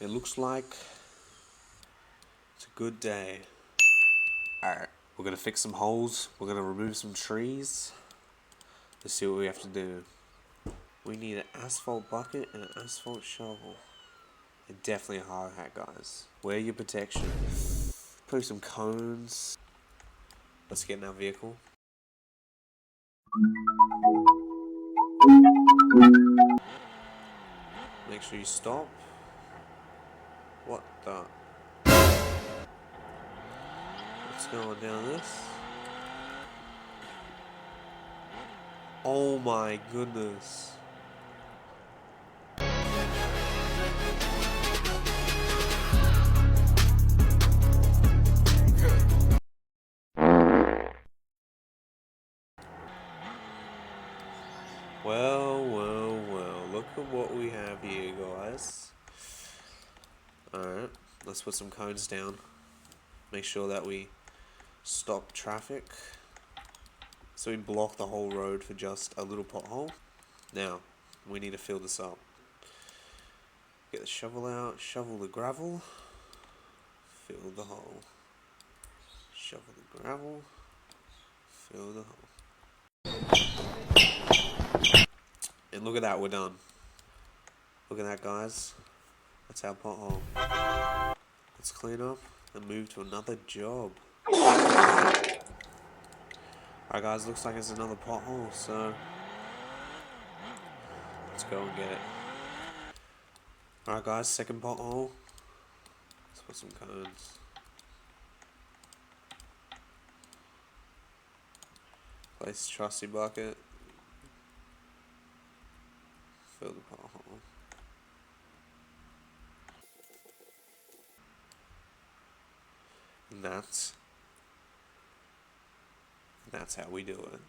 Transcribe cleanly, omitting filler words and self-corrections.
It looks like it's a good day. Alright, we're gonna fix some holes. We're gonna remove some trees. Let's see what we have to do. We need an asphalt bucket and an asphalt shovel. And definitely a hard hat, guys. Wear your protection. Put some cones. Let's get in our vehicle. Make sure you stop. What the? What's going down this? Oh my goodness. Well, look at what we have here, guys. Alright, let's put some cones down. Make sure that we stop traffic. So we block the whole road for just a little pothole. Now, we need to fill this up. Get the shovel out, shovel the gravel, fill the hole. Shovel the gravel, fill the hole. And look at that, we're done. Look at that, guys. That's our pothole. Let's clean up and move to another job. Alright guys, looks like it's another pothole, so let's go and get it. Alright guys, second pothole. Let's put some cones. Place trusty bucket. Fill the pothole. And that's how we do it.